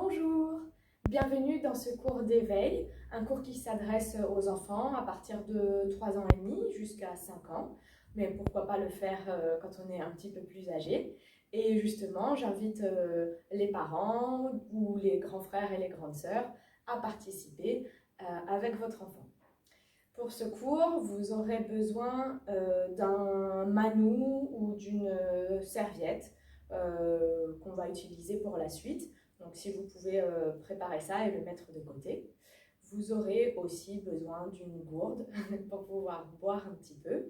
Bonjour, bienvenue dans ce cours d'éveil, un cours qui s'adresse aux enfants à partir de 3 ans et demi jusqu'à 5 ans, mais pourquoi pas le faire quand on est un petit peu plus âgé. Et justement, j'invite les parents ou les grands frères et les grandes sœurs à participer avec votre enfant. Pour ce cours, vous aurez besoin d'un manou ou d'une serviette qu'on va utiliser pour la suite. Donc si vous pouvez préparer ça et le mettre de côté. Vous aurez aussi besoin d'une gourde pour pouvoir boire un petit peu.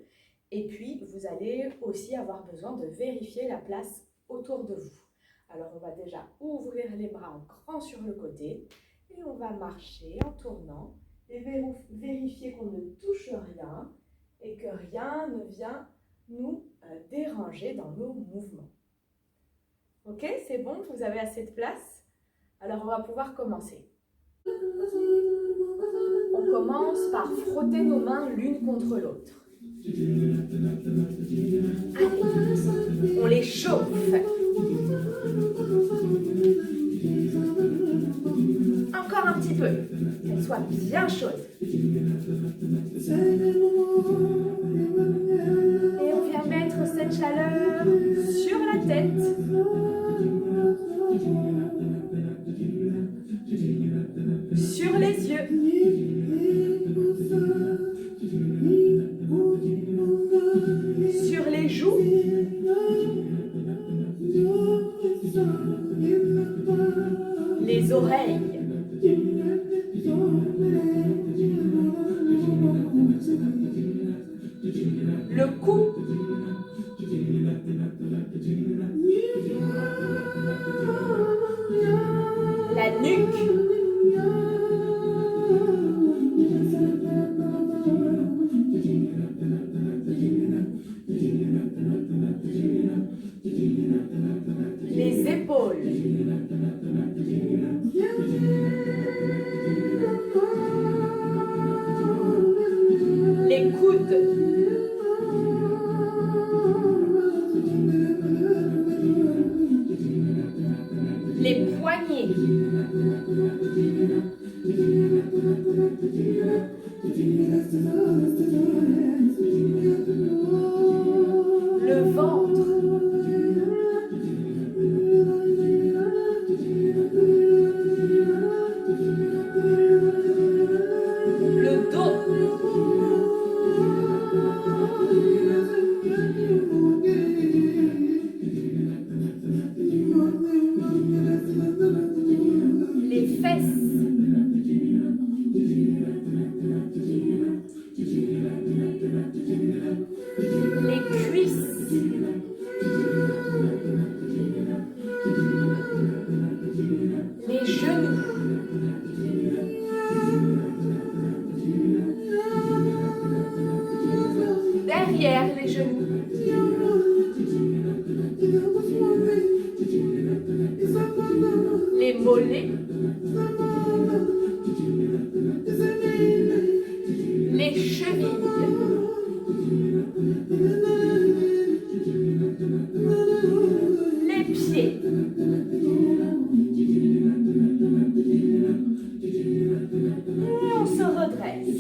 Et puis vous allez aussi avoir besoin de vérifier la place autour de vous. Alors on va déjà ouvrir les bras en grand sur le côté et on va marcher en tournant et vérifier qu'on ne touche rien et que rien ne vient nous déranger dans nos mouvements. Ok, c'est bon, vous avez assez de place? Alors on va pouvoir commencer. On commence par frotter nos mains l'une contre l'autre. Allez, on les chauffe. Encore un petit peu, qu'elle soit bien chaude. Et on vient mettre cette chaleur sur la tête. Sur les yeux. Sur les joues. Les oreilles. Le cou. La nuque. Les épaules. Les coudes. Les poignets. Le ventre. Le dos. Les fesses. Les cuisses. Les genoux. Derrière les genoux. Les mollets. Les chevilles. Les pieds. Et on se redresse.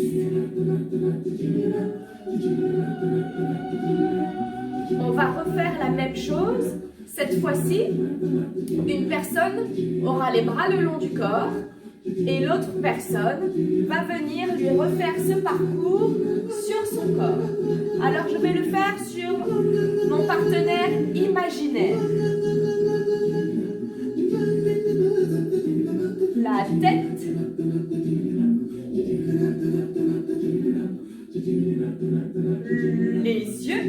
On va refaire la même chose. Cette fois-ci, une personne aura les bras le long du corps et l'autre personne va venir lui refaire ce parcours sur son corps. Alors je vais le faire sur mon partenaire imaginaire. La tête. Les yeux.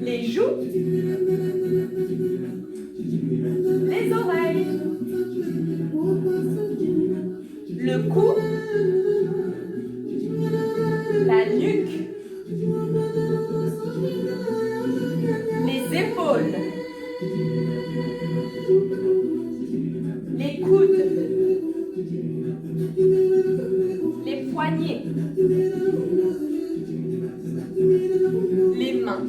Les joues. Les oreilles. Le cou. La nuque. Les épaules. Les coudes. Les poignets. Les mains.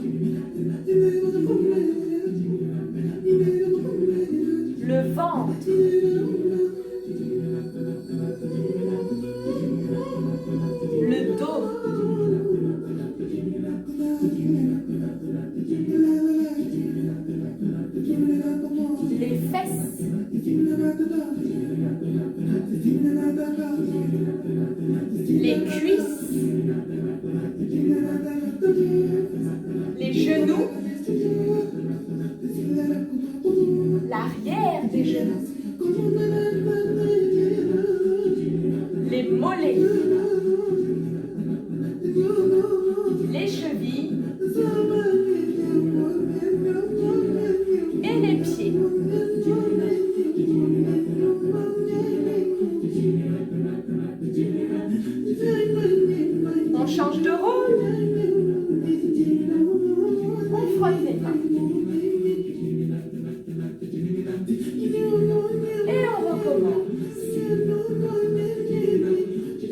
les chevilles et les pieds. On change de rôle. On frotte les mains. Et on recommence.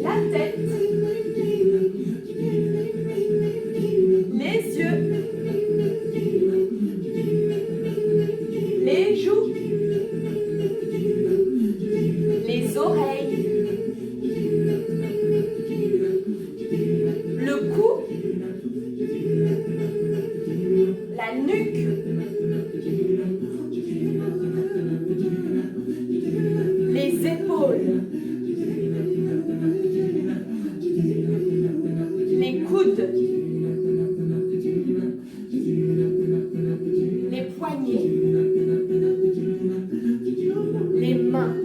La tête, les yeux, les joues, les oreilles, le cou, la nuque, les épaules, les coudes, les poignets, les mains,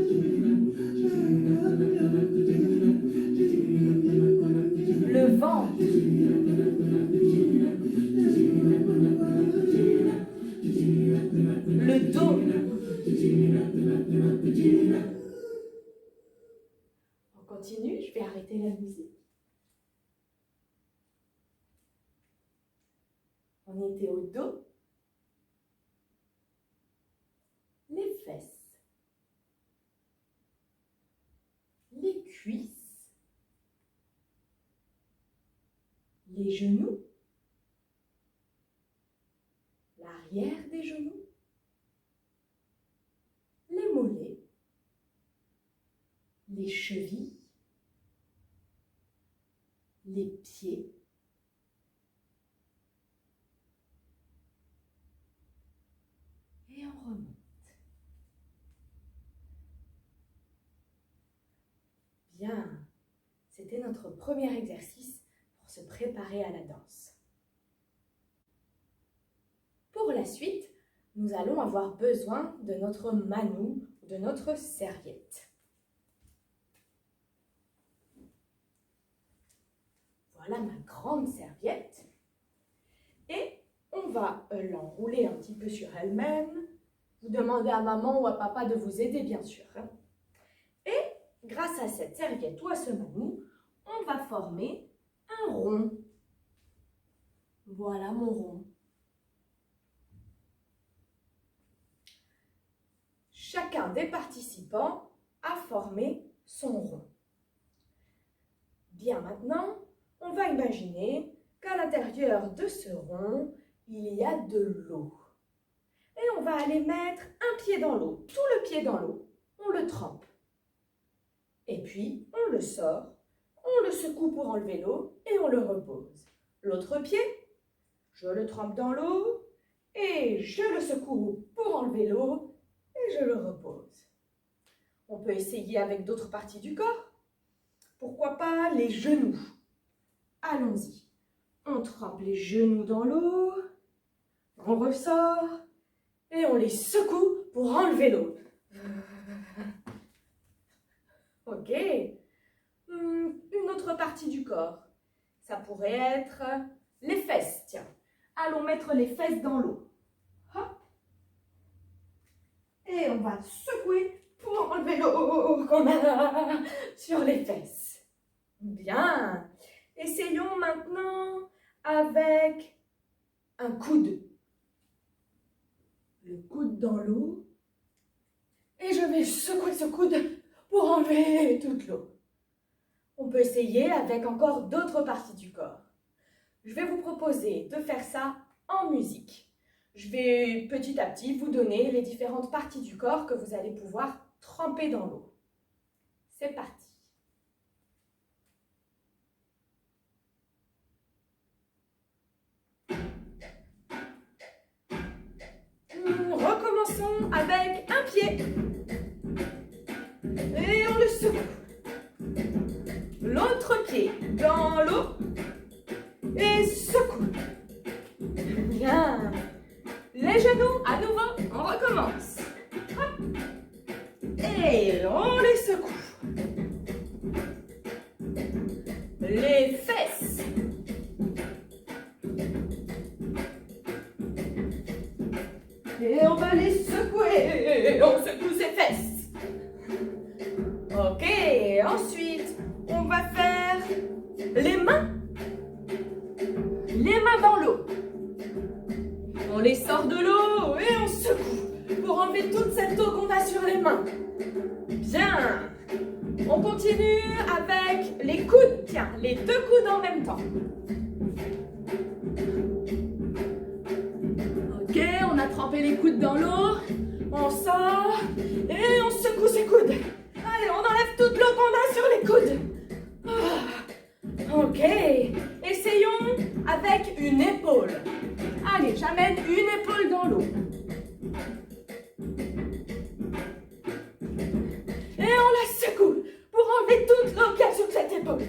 le ventre, le dos. On continue, je vais arrêter la musique. On était au dos, les fesses, les cuisses, les genoux, l'arrière des genoux, les mollets, les chevilles, les pieds, et on remonte. Bien, c'était notre premier exercice pour se préparer à la danse. Pour la suite, nous allons avoir besoin de notre manou, de notre serviette. Voilà ma grande serviette. Et on va l'enrouler un petit peu sur elle-même. Vous demandez à maman ou à papa de vous aider, bien sûr. Et grâce à cette serviette ou à ce manou, on va former un rond. Voilà mon rond. Chacun des participants a formé son rond. Bien, maintenant, on va imaginer qu'à l'intérieur de ce rond, il y a de l'eau. Et on va aller mettre un pied dans l'eau, tout le pied dans l'eau. On le trempe. Et puis, on le sort, on le secoue pour enlever l'eau et on le repose. L'autre pied, je le trempe dans l'eau et je le secoue pour enlever l'eau et je le repose. On peut essayer avec d'autres parties du corps. Pourquoi pas les genoux? Allons-y. On trempe les genoux dans l'eau, on ressort et on les secoue pour enlever l'eau. Ok. Une autre partie du corps. Ça pourrait être les fesses. Tiens, allons mettre les fesses dans l'eau. Hop. Et on va secouer pour enlever l'eau qu'on a sur les fesses. Bien. Essayons maintenant avec un coude. Le coude dans l'eau. Et je vais secouer ce coude pour enlever toute l'eau. On peut essayer avec encore d'autres parties du corps. Je vais vous proposer de faire ça en musique. Je vais petit à petit vous donner les différentes parties du corps que vous allez pouvoir tremper dans l'eau. C'est parti. Recommençons avec un pied. Et on le secoue. L'autre pied dans l'eau. Et secoue. Bien. Les genoux, à nouveau, on recommence. Hop. Et on les secoue. Les fesses. secouer, on secoue ses fesses. Ok, ensuite, on va faire les mains. Les mains dans l'eau. On les sort de l'eau et on secoue pour enlever toute cette eau qu'on a sur les mains. Bien. On continue avec les coudes. Tiens, les deux coudes en même temps. Ok, on a trempé les coudes dans l'eau. On sort et on secoue ses coudes. Allez, on enlève toute l'eau qu'on a sur les coudes. Ok, essayons avec une épaule. Allez, j'amène une épaule dans l'eau. Et on la secoue pour enlever toute l'eau qu'il y a sur cette épaule.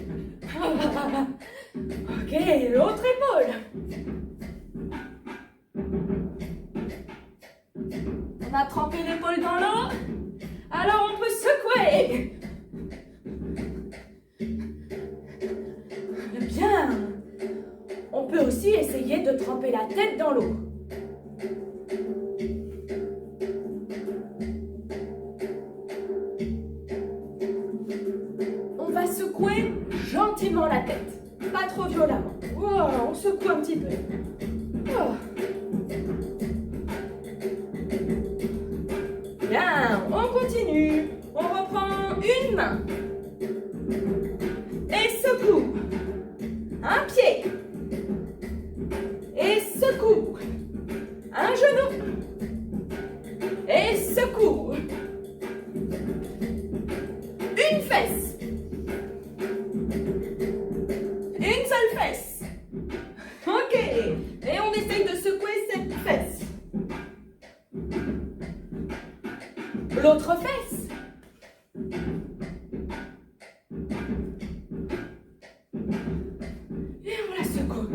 Ok, l'autre épaule. On a trempé l'épaule dans l'eau. Alors on peut secouer. Bien. On peut aussi essayer de tremper la tête dans l'eau. On va secouer gentiment la tête, pas trop violemment. Oh, on secoue un petit peu. Oh. Bien, on continue. On reprend une main. Et secoue. Un pied. Et secoue. Un genou. Et secoue. Une fesse. Une seule fesse. Ok. Et on essaye de secouer cette fesse. L'autre fesse. Et on la secoue.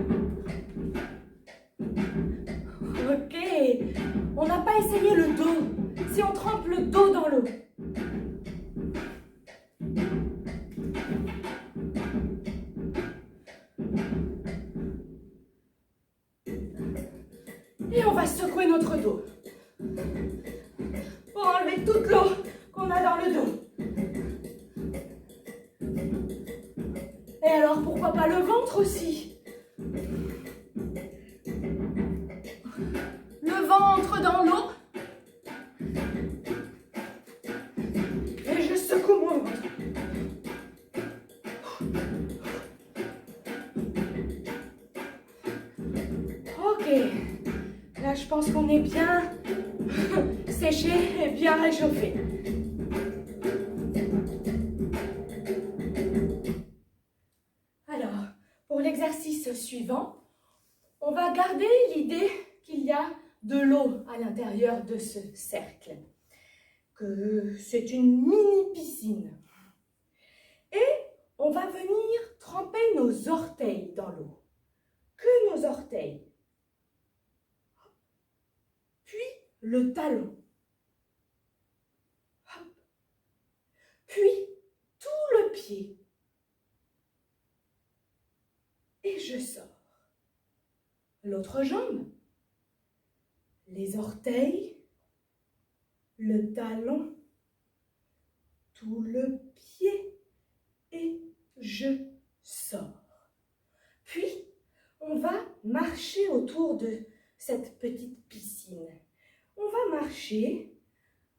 Ok. On n'a pas essayé le dos. Si on trempe le dos dans l'eau. Et on va secouer notre dos. Pour enlever toute l'eau qu'on a dans le dos. Et alors, pourquoi pas le ventre aussi? Le ventre dans l'eau. Et je secoue mon ventre. Ok. Là, je pense qu'on est bien séché et bien réchauffé. Alors, pour l'exercice suivant, on va garder l'idée qu'il y a de l'eau à l'intérieur de ce cercle, que c'est une mini piscine. Et on va venir tremper nos orteils dans l'eau. Que nos orteils. Puis le talon. Puis tout le pied. Et je sors. L'autre jambe. Les orteils. Le talon. Tout le pied. Et je sors. Puis, on va marcher autour de cette petite piscine. On va marcher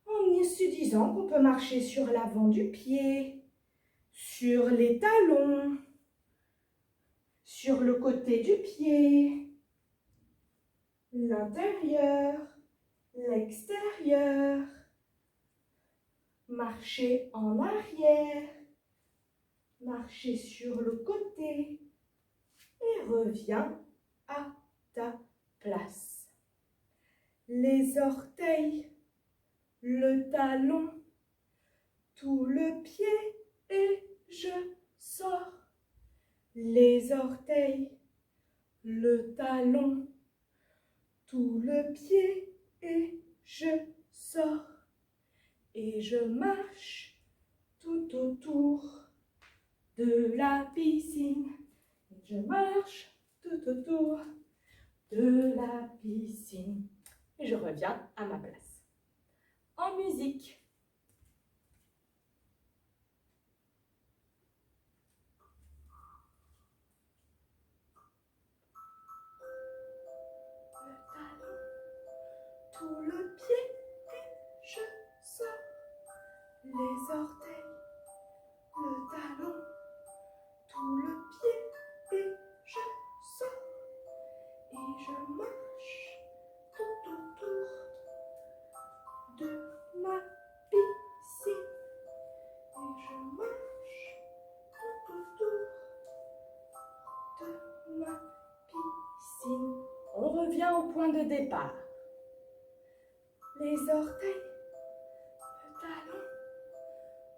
en se disant qu'on peut marcher sur l'avant du pied, sur les talons, sur le côté du pied, l'intérieur, l'extérieur, marcher en arrière, marcher sur le côté et reviens à ta place. Les orteils, le talon, tout le pied et je sors. Les orteils, le talon, tout le pied et je sors. Et je marche tout autour de la piscine. Et je marche tout autour de la piscine. Et je reviens à ma place. en musique. Le talon, tout le pied et je sors. Les orteils, le talon, tout le pied et je sors. Et je marche tout autour de ma piscine. Et je marche tout autour de ma piscine. On revient au point de départ. Les orteils, le talon,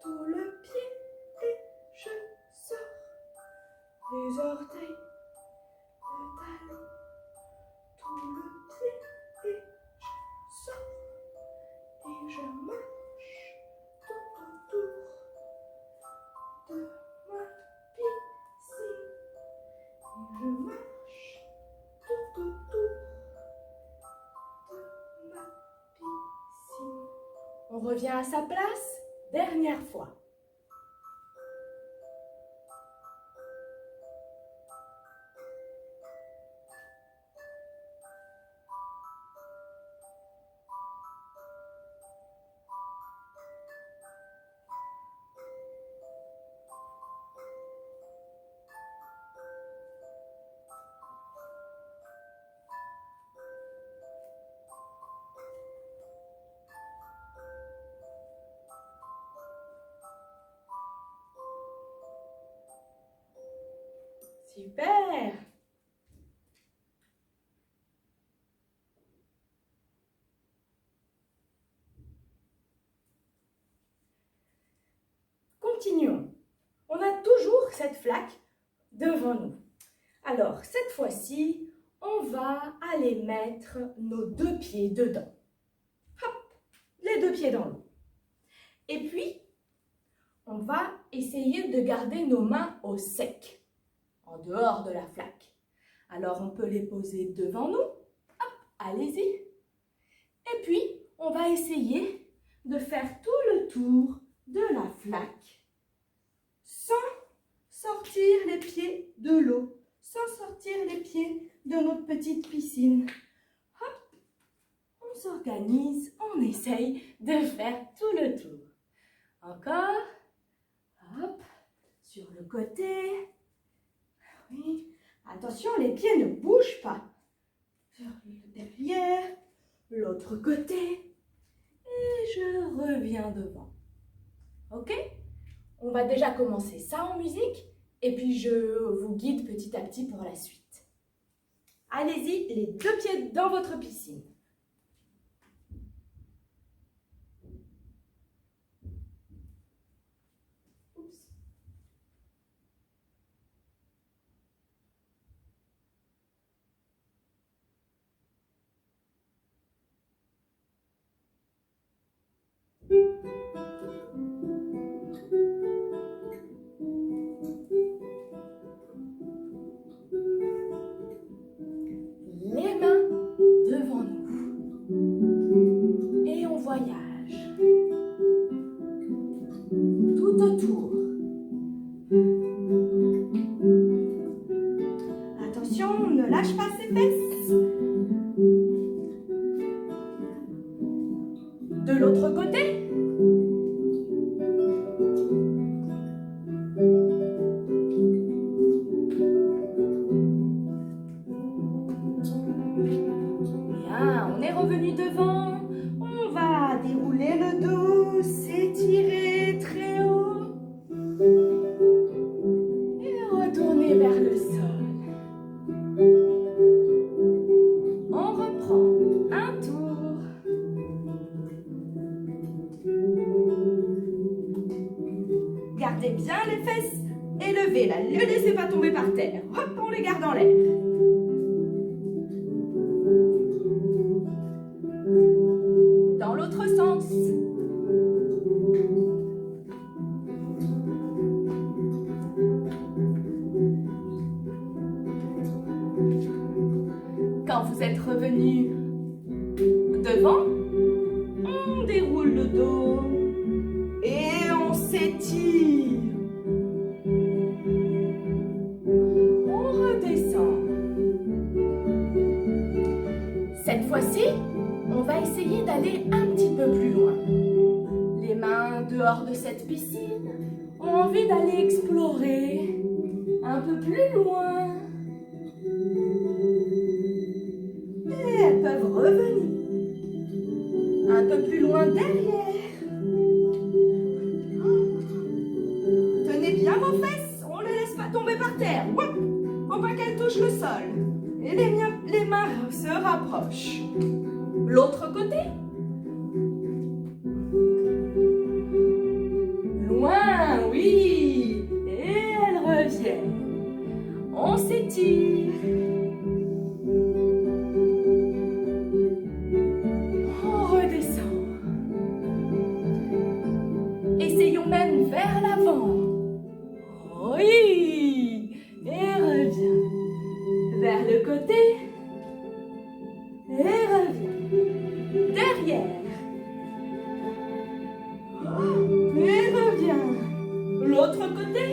tout le pied et je sors. Les orteils, le talon, tout le pied et je sors. Et je marche tout autour de ma piscine. Et je marche tout autour de ma piscine. On revient à sa place, dernière fois. Super! Continuons. On a toujours cette flaque devant nous. Alors, cette fois-ci, on va aller mettre nos 2 pieds dedans. Hop, les 2 pieds dans l'eau. Et puis, on va essayer de garder nos mains au sec, en dehors de la flaque. Alors, on peut les poser devant nous. Hop, allez-y. Et puis, on va essayer de faire tout le tour de la flaque sans sortir les pieds de l'eau, sans sortir les pieds de notre petite piscine. Hop, on s'organise, on essaye de faire tout le tour. Encore, hop, sur le côté. Oui, attention, les pieds ne bougent pas. Sur le derrière, l'autre côté. Et je reviens devant. Ok? On va déjà commencer ça en musique et puis je vous guide petit à petit pour la suite. Allez-y, les 2 pieds dans votre piscine. Oups. Les mains devant nous. Et on voyage tout autour. Attention, ne lâche pas ses fesses. De l'autre côté. Bien, on est revenu devant. On va dérouler le dos, s'étirer très haut. Et retourner vers le sol. On reprend un tour. Gardez bien les fesses élevées, là. Ne les laissez pas tomber par terre. Hop, on les garde en l'air. Dans l'autre sens. Quand vous êtes revenu devant, on déroule cette fois-ci, on va essayer d'aller un petit peu plus loin. Les mains dehors de cette piscine ont envie d'aller explorer un peu plus loin. Et elles peuvent revenir un peu plus loin derrière. Tenez bien vos fesses, on ne les laisse pas tomber par terre. Hop, faut pas qu'elles touchent le sol. Et les mains se rapprochent. L'autre côté. Loin, oui. Et elles reviennent. On s'étire. On redescend. Essayons même vers l'avant. Oui. Et reviens. Vers le côté. Et reviens. Derrière. Et reviens. L'autre côté.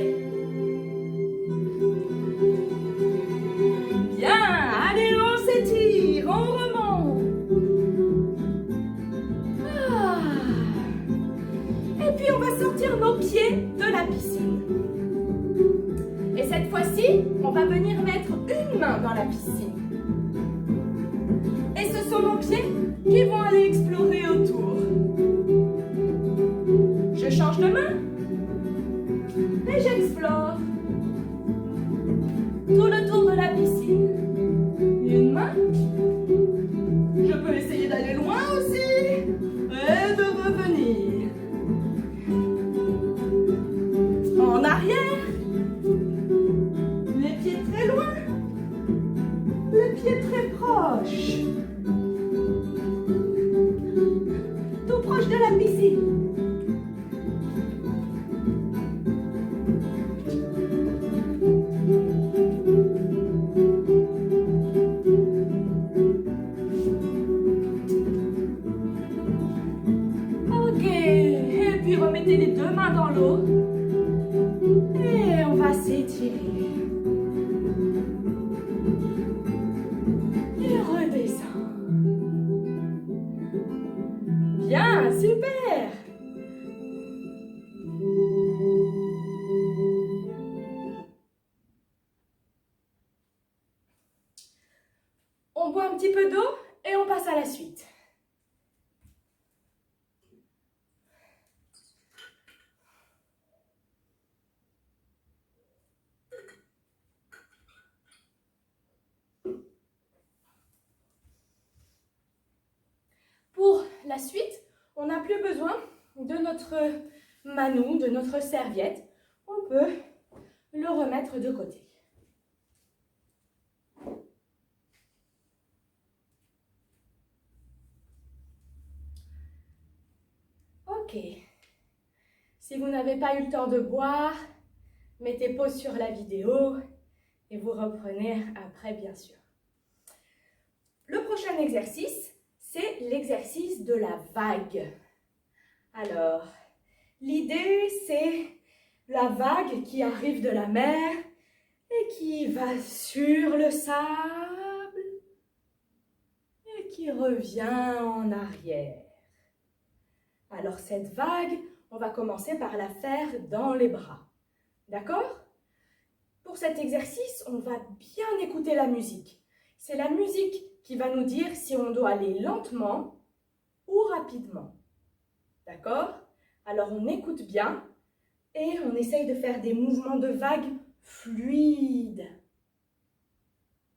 Bien. Allez, on s'étire. On remonte. Ah. Et puis, on va sortir nos pieds de la piscine. Et cette fois-ci, on va venir mettre une main dans la piscine. Et ce sont nos pieds qui vont aller explorer autour. Je change de main et j'explore tout le tour de la piscine. Une main. Je peux essayer d'aller loin aussi et de revenir. En arrière. Les pieds très loin. Les pieds très proches. Tout proche de la piscine. Ok, et puis remettez les deux mains dans l'eau. Et on va s'étirer. Et redescend. Bien, super. On boit un petit peu d'eau et on passe à la suite. Pour la suite, on n'a plus besoin de notre manou, de notre serviette. On peut le remettre de côté. Ok. Si vous n'avez pas eu le temps de boire, mettez pause sur la vidéo et vous reprenez après, bien sûr. Le prochain exercice, c'est l'exercice de la vague. Alors, l'idée, c'est la vague qui arrive de la mer et qui va sur le sable et qui revient en arrière. Alors, cette vague, on va commencer par la faire dans les bras. D'accord? Pour cet exercice, on va bien écouter la musique. C'est la musique qui va nous dire si on doit aller lentement ou rapidement. D'accord? Alors, on écoute bien et on essaye de faire des mouvements de vague fluides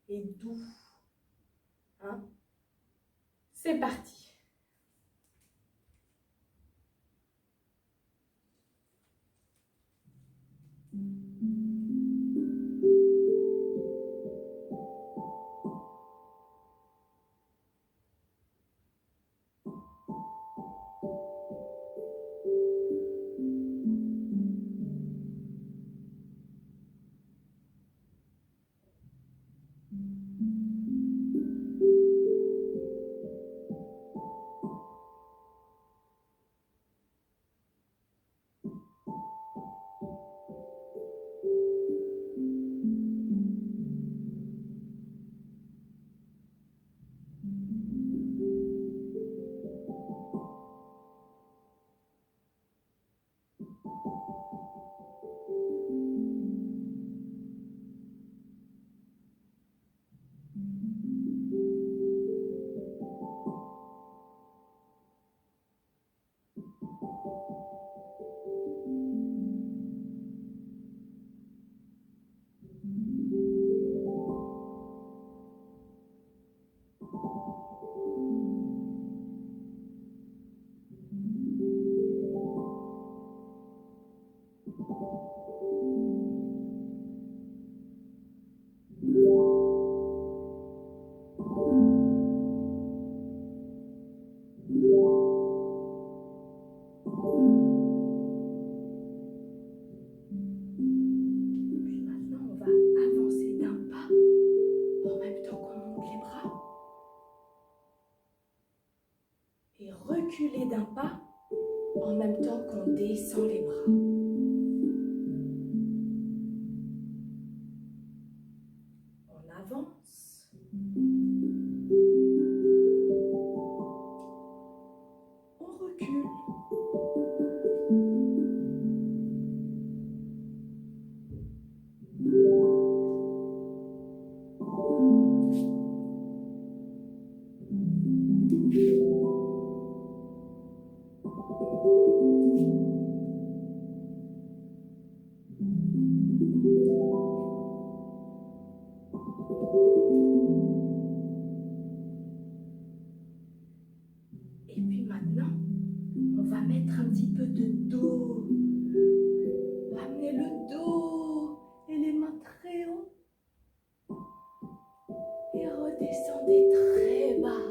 et doux. Hein? C'est parti. reculer d'un pas en même temps qu'on descend les bras. On avance. On recule. Et puis maintenant, on va mettre un petit peu de dos. Ramenez le dos et les mains très haut. Et redescendez très bas.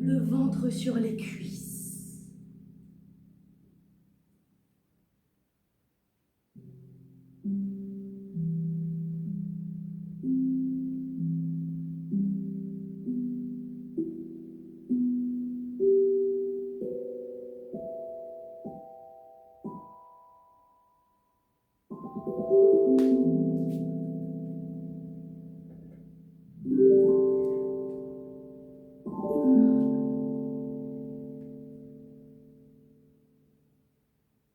Le ventre sur les cuisses.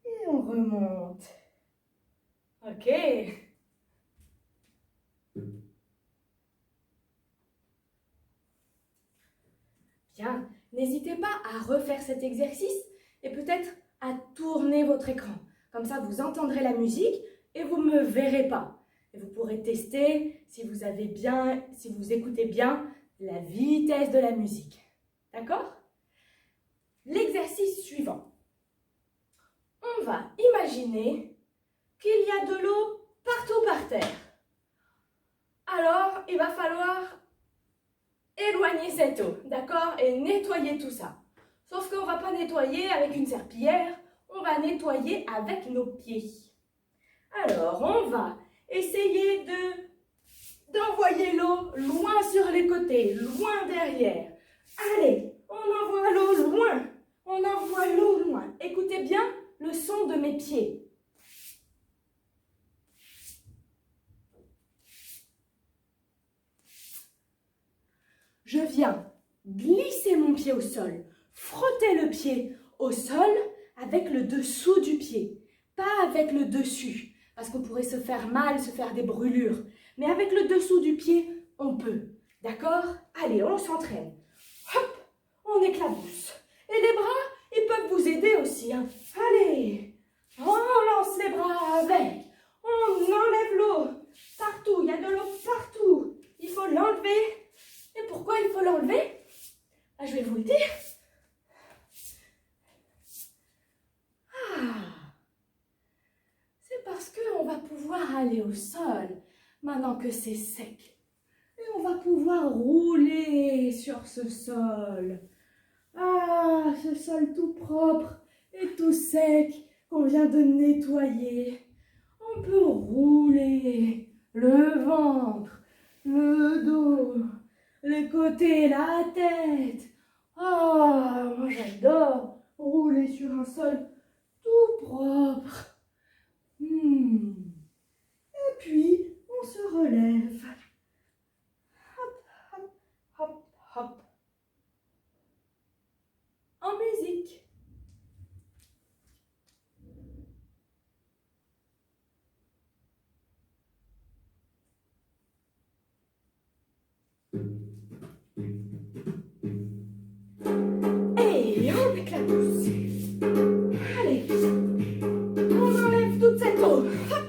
Et on remonte. Ok. Bien, n'hésitez pas à refaire cet exercice et peut-être à tourner votre écran. Comme ça, vous entendrez la musique et vous ne me verrez pas. Et vous pourrez tester si vous avez bien, si vous écoutez bien la vitesse de la musique. D'accord? L'exercice suivant. On va imaginer qu'il y a de l'eau partout par terre. Alors, il va falloir éloigner cette eau, d'accord? Et nettoyer tout ça. Sauf qu'on ne va pas nettoyer avec une serpillière, on va nettoyer avec nos pieds. Alors, on va essayer d'envoyer l'eau loin sur les côtés, loin derrière. Allez, on envoie l'eau loin, on envoie l'eau loin. Écoutez bien le son de mes pieds. Je viens glisser mon pied au sol, frotter le pied au sol avec le dessous du pied, pas avec le dessus, parce qu'on pourrait se faire mal, se faire des brûlures. Mais avec le dessous du pied, on peut. D'accord? Allez, on s'entraîne. Hop, on éclabousse. Et les bras, ils peuvent vous aider aussi. Hein. Allez, on lance les bras avec. On enlève l'eau partout. Il y a de l'eau partout. Il faut l'enlever. Et pourquoi il faut l'enlever? Je vais vous le dire. C'est parce qu'on va pouvoir aller au sol maintenant que c'est sec. Et on va pouvoir rouler sur ce sol. Ah, ce sol tout propre et tout sec qu'on vient de nettoyer. On peut rouler le ventre, le dos, les côtés, la tête. Ah, moi j'adore rouler sur un sol tout propre. Et puis, on se relève. Hop, hop, hop, hop. En musique. Et on éclabousse. Allez, on enlève toute cette eau. Hop,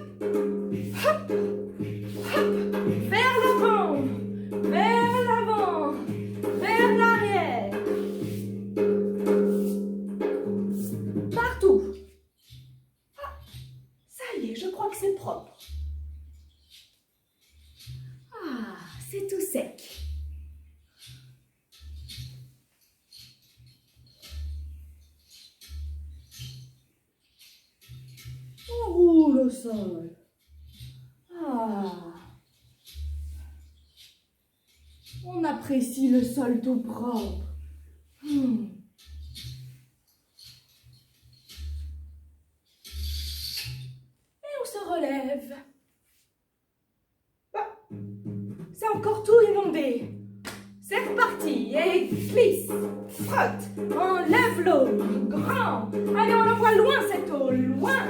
hop, hop, vers l'avant, vers l'avant, vers l'arrière. Partout. Ah, ça y est, je crois que c'est propre. Ah, c'est tout sec. On roule au sol. Ah. On apprécie le sol tout propre. c'est encore tout inondé. C'est reparti, et glisse, frotte, enlève l'eau, grand. Allez, on l'envoie loin cette eau, loin.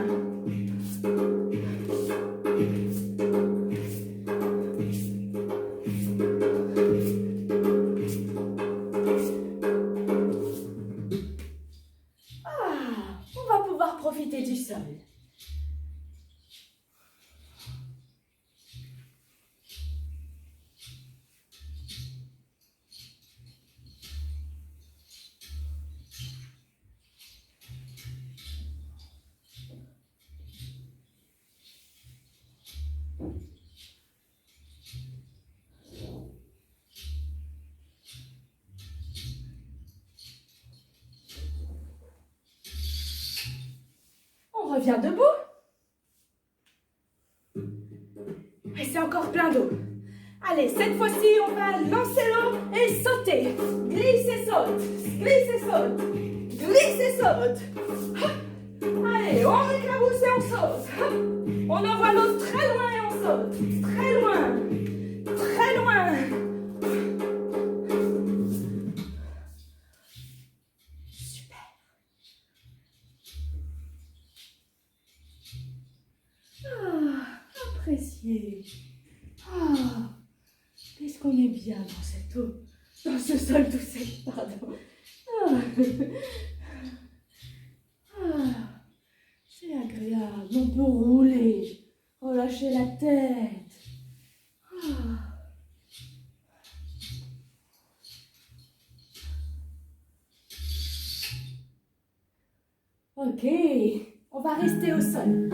Ah, on va pouvoir profiter du sol. On revient debout. Et c'est encore plein d'eau. Allez, cette fois-ci, on va lancer l'eau et sauter. Glisse et saute. Glisse et saute. Glisse et saute. Allez, on éclabousse et on saute. On envoie l'eau très loin et on saute. Très loin. Très loin. Super. Appréciez. Qu'est-ce qu'on est bien dans cette eau, dans ce sol tout sec, pardon. C'est agréable, on peut rouler, relâcher la tête. Ok, on va rester au sol.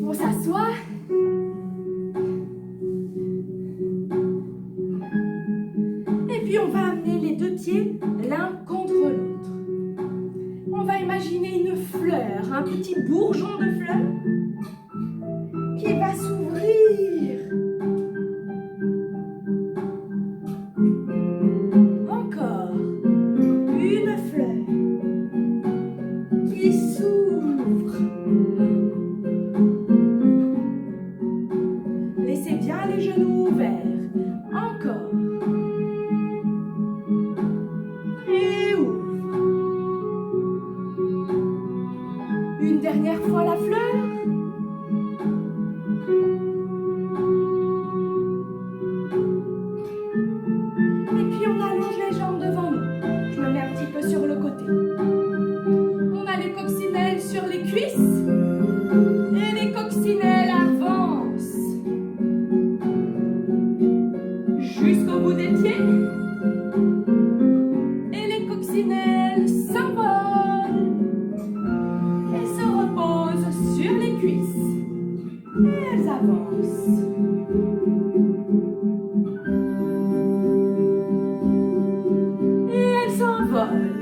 On s'assoit. Et puis on va amener les deux pieds l'un contre l'autre. On va imaginer une fleur, un petit bourgeon de fleur qui va s'ouvrir. Encore une fleur qui s'ouvre. Laissez bien les genoux ouverts. Encore. Et ouvre. Une dernière fois la fleur. Et puis on allonge les jambes devant nous. Je me mets un petit peu sur le côté. On a les coccinelles sur les cuisses. Et les coccinelles avancent. Jusqu'au bout des pieds. Et les coccinelles s'envolent. Et se reposent sur les cuisses. Et elles avancent. Et elles s'envolent.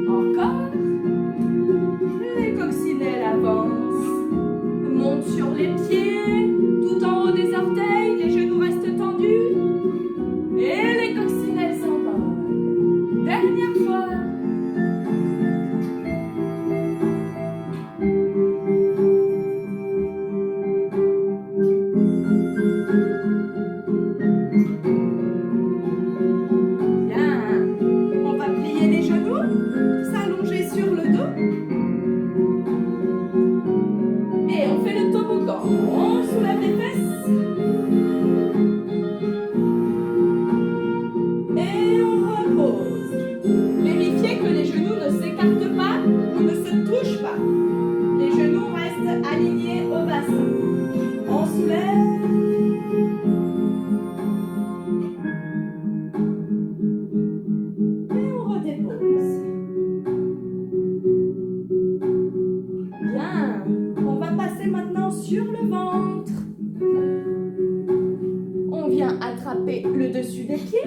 Encore. Les coccinelles avancent. Montent sur les pieds. Tout en haut des orteils. Les genoux restent tendus. Et les coccinelles s'envolent. Dernière fois. Attraper le dessus des pieds.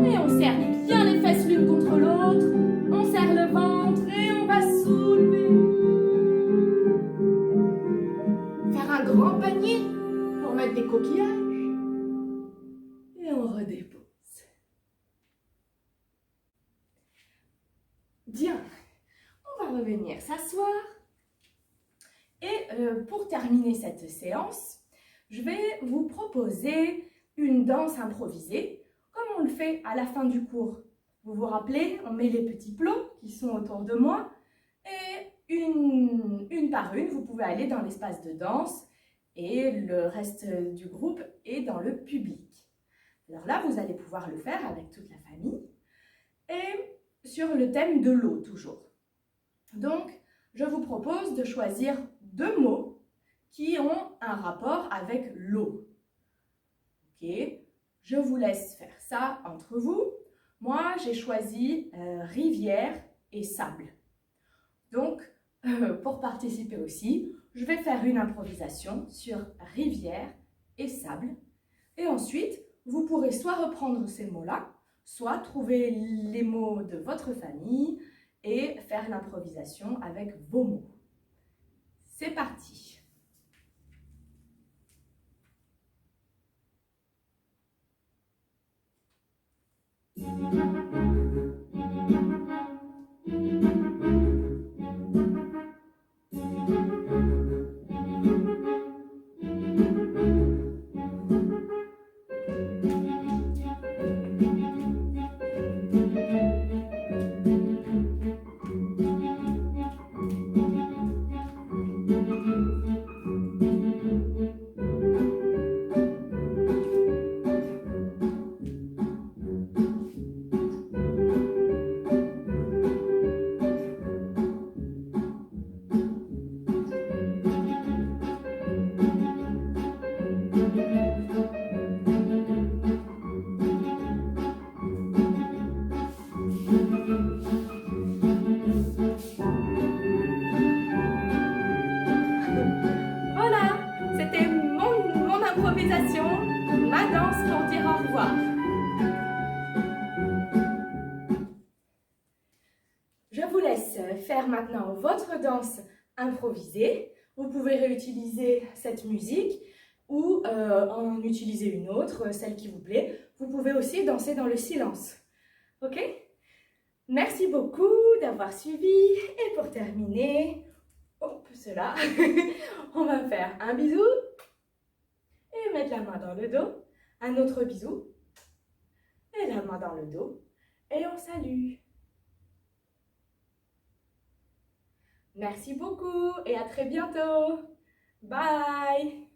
Et on serre bien les fesses l'une contre l'autre. On serre le ventre et on va soulever. Faire un grand panier pour mettre des coquillages. Et on redépose. Bien. On va revenir s'asseoir. Et pour terminer cette séance, je vais vous proposer une danse improvisée, comme on le fait à la fin du cours. Vous vous rappelez, on met les petits plots qui sont autour de moi et une par une, vous pouvez aller dans l'espace de danse et le reste du groupe est dans le public. Alors là, vous allez pouvoir le faire avec toute la famille et sur le thème de l'eau toujours. Donc, je vous propose de choisir 2 mots qui ont un rapport avec l'eau. Ok, je vous laisse faire ça entre vous. Moi, j'ai choisi rivière et sable. Donc, pour participer aussi, je vais faire une improvisation sur rivière et sable. Et ensuite, vous pourrez soit reprendre ces mots-là, soit trouver les mots de votre famille et faire l'improvisation avec vos mots. C'est parti! Voilà, c'était mon improvisation, ma danse pour dire au revoir. Je vous laisse faire maintenant votre danse improvisée. Vous pouvez réutiliser cette musique ou en utiliser une autre, celle qui vous plaît. Vous pouvez aussi danser dans le silence. Ok? Merci beaucoup d'avoir suivi. Et pour terminer, hop, cela, on va faire un bisou et mettre la main dans le dos. Un autre bisou et la main dans le dos. Et on salue. Merci beaucoup et à très bientôt. Bye!